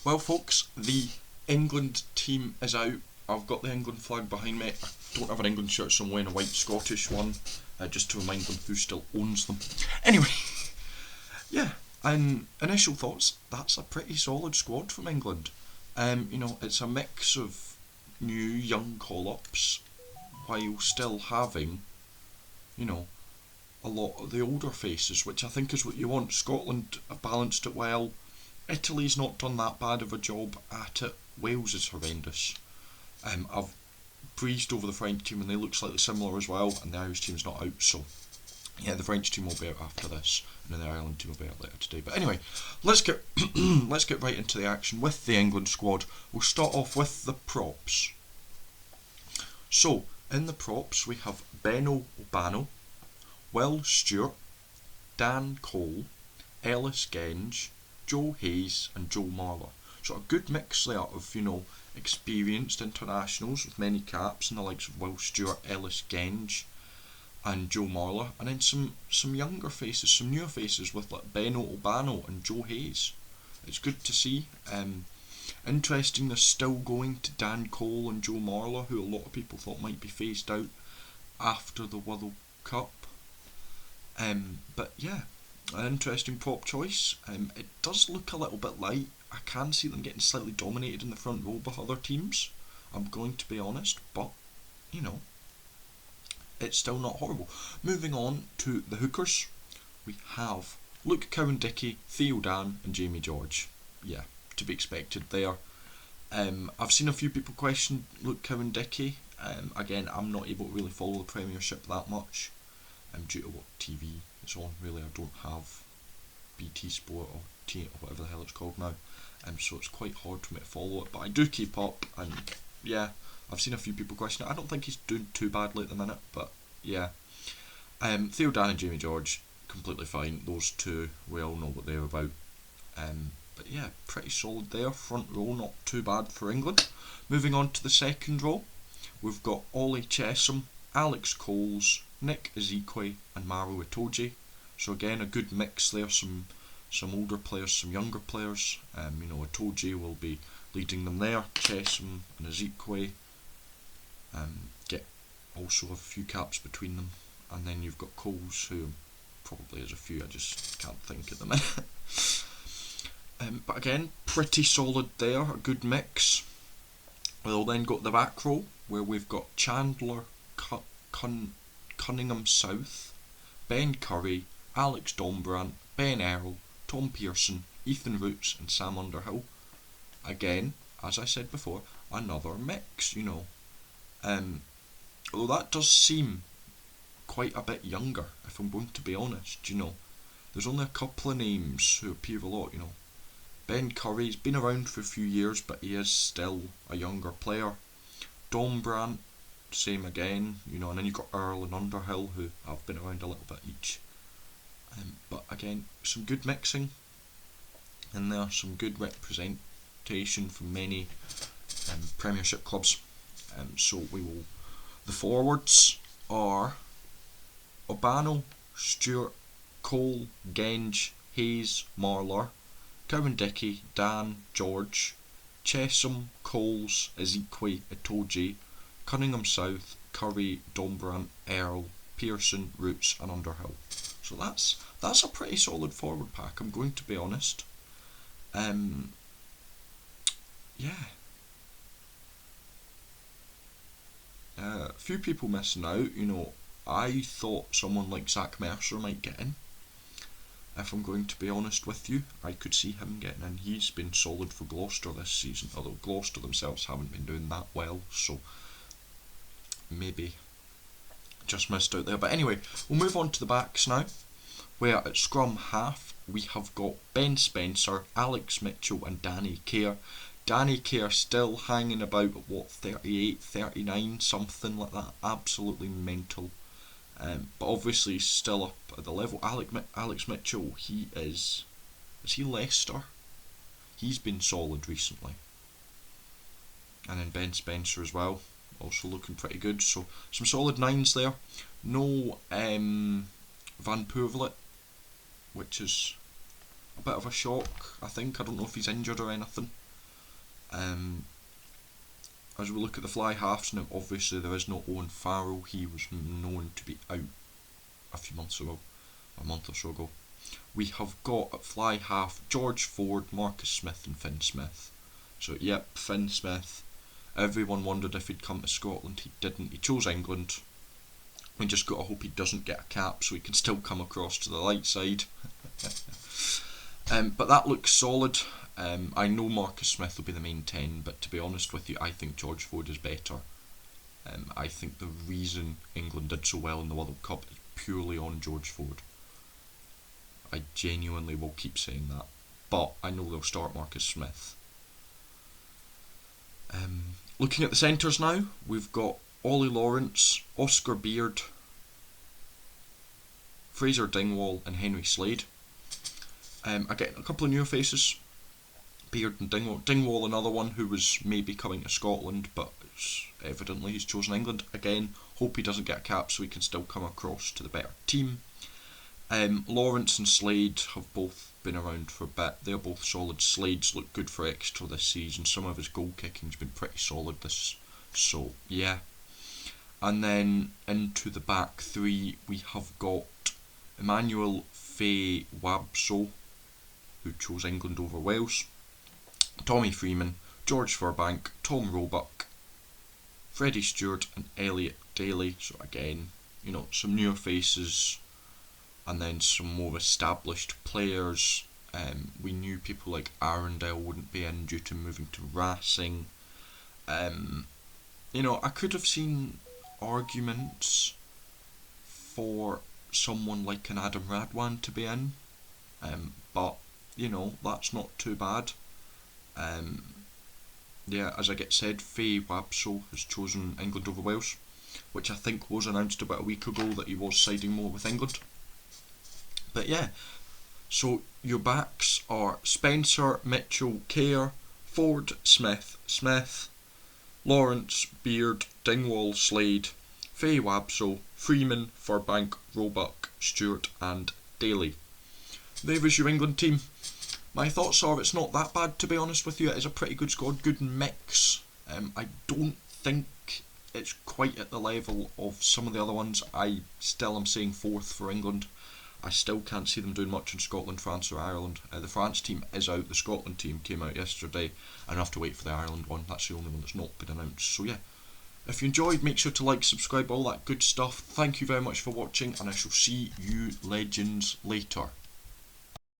Well, folks, the England team is out. I've got the England flag behind me. I don't have an England shirt, so I'm wearing a white Scottish one, just to remind them who still owns them. Anyway, yeah, and initial thoughts, that's a pretty solid squad from England. It's a mix of new, young call-ups, while still having, a lot of the older faces, which I think is what you want. Scotland have balanced it well. Italy's not done that bad of a job at it. Wales is horrendous. I've breezed over the French team and they look slightly similar as well, and the Irish team's not out, so yeah, the French team will be out after this, and then the Ireland team will be out later today. But anyway, let's get let's get right into the action with the England squad. We'll start off with the props. So in the props we have Beno Obano, Will Stewart, Dan Cole, Ellis Genge, Joe Hayes and Joe Marler. So a good mix there of, experienced internationals with many caps and the likes of Will Stewart, Ellis Genge and Joe Marler, and then some younger faces, some newer faces with like Beno Obano and Joe Hayes. It's good to see. Interesting they're still going to Dan Cole and Joe Marler, who a lot of people thought might be phased out after the World Cup. But yeah, an interesting prop choice. It does look a little bit light. I can see them getting slightly dominated in the front row by other teams, I'm going to be honest, but it's still not horrible. Moving on to the hookers, we have Luke Cowan-Dickie, Theo Dan and Jamie George. Yeah, to be expected there. I've seen a few people question Luke Cowan-Dickie. Again, I'm not able to really follow the Premiership that much due to what TV it's on. Really, I don't have BT Sport or whatever the hell it's called now, so it's quite hard for me to follow it, but I do keep up, and yeah, I've seen a few people question it. I don't think he's doing too badly at the minute, but yeah. Theo Dan and Jamie George, completely fine. Those two, we all know what they're about. But yeah, pretty solid there. Front row, not too bad for England. Moving on to the second row, we've got Ollie Chessum, Alex Coles, Nick Ezekwe and Maro Itoje. So again, a good mix there, some older players, some younger players. Itoje will be leading them there. Chessum and Ezekwe get also a few caps between them. And then you've got Coles, who probably has a few, I just can't think at the minute. But again, pretty solid there, a good mix. We'll then go to the back row, where we've got Chandler Cunningham South, Ben Curry, Alex Dombrandt, Ben Earl, Tom Pearson, Ethan Roots and Sam Underhill. Again, as I said before, another mix, although that does seem quite a bit younger, if I'm going to be honest. There's only a couple of names who appear a lot. Ben Curry's been around for a few years, but he is still a younger player. Dombrandt, same again, and then you've got Earl and Underhill, who have been around a little bit each. But again, some good mixing in there, some good representation from many Premiership clubs. So the forwards are Obano, Stewart, Cole, Genge, Hayes, Marler, Cowan-Dickie, Dan, George, Chessum, Coles, Ezekwe, Itoje, Cunningham South, Curry, Dombrandt, Earl, Pearson, Roots and Underhill. So that's a pretty solid forward pack, I'm going to be honest. A few people missing out. I thought someone like Zach Mercer might get in. If I'm going to be honest with you, I could see him getting in. He's been solid for Gloucester this season, although Gloucester themselves haven't been doing that well, so maybe just missed out there. But anyway, we'll move on to the backs now, where at scrum half we have got Ben Spencer, Alex Mitchell and Danny Kerr. Danny Kerr still hanging about at 38, 39, something like that, absolutely mental. But obviously he's still up at the level. Alex Mitchell, is he Leicester? He's been solid recently. And then Ben Spencer as well, also looking pretty good. So some solid nines there. No Van Poorvliet, which is a bit of a shock, I think. I don't know if he's injured or anything. As we look at the fly halves now, obviously there is no Owen Farrell. He was known to be out a few months ago, a month or so ago. We have got at fly half George Ford, Marcus Smith and Finn Smith. So yep, Finn Smith. Everyone wondered if he'd come to Scotland. He didn't. He chose England. We just got to hope he doesn't get a cap so he can still come across to the light side. But that looks solid. I know Marcus Smith will be the main 10, but to be honest with you, I think George Ford is better. I think the reason England did so well in the World Cup is purely on George Ford. I genuinely will keep saying that, but I know they'll start Marcus Smith. Looking at the centres now, we've got Ollie Lawrence, Oscar Beard, Fraser Dingwall and Henry Slade. Again, a couple of newer faces, Beard and Dingwall. Dingwall, another one who was maybe coming to Scotland, but evidently he's chosen England. Again, hope he doesn't get a cap so he can still come across to the better team. Lawrence and Slade have both been around for a bit. They're both solid. Slade's looked good for extra this season. Some of his goal kicking's been pretty solid so yeah. And then into the back three we have got Emmanuel Faye-Wabso, who chose England over Wales, Tommy Freeman, George Furbank, Tom Roebuck, Freddie Stewart and Elliot Daly. So again, some newer faces and then some more established players. We knew people like Arundel wouldn't be in due to moving to Racing. I could have seen arguments for someone like an Adam Radwan to be in, but that's not too bad. As I get said, Faye-Wabso has chosen England over Wales, which I think was announced about a week ago that he was siding more with England. But yeah, so your backs are Spencer, Mitchell, Kerr, Ford, Smith, Lawrence, Beard, Dingwall, Slade, Faye-Wabso, Freeman, Furbank, Roebuck, Stewart and Daly. There is your England team. My thoughts are it's not that bad, to be honest with you. It is a pretty good squad, good mix. I don't think it's quite at the level of some of the other ones. I still am saying fourth for England. I still can't see them doing much in Scotland, France or Ireland. The France team is out, the Scotland team came out yesterday, and I have to wait for the Ireland one. That's the only one that's not been announced. So yeah, if you enjoyed, make sure to like, subscribe, all that good stuff. Thank you very much for watching, and I shall see you legends later.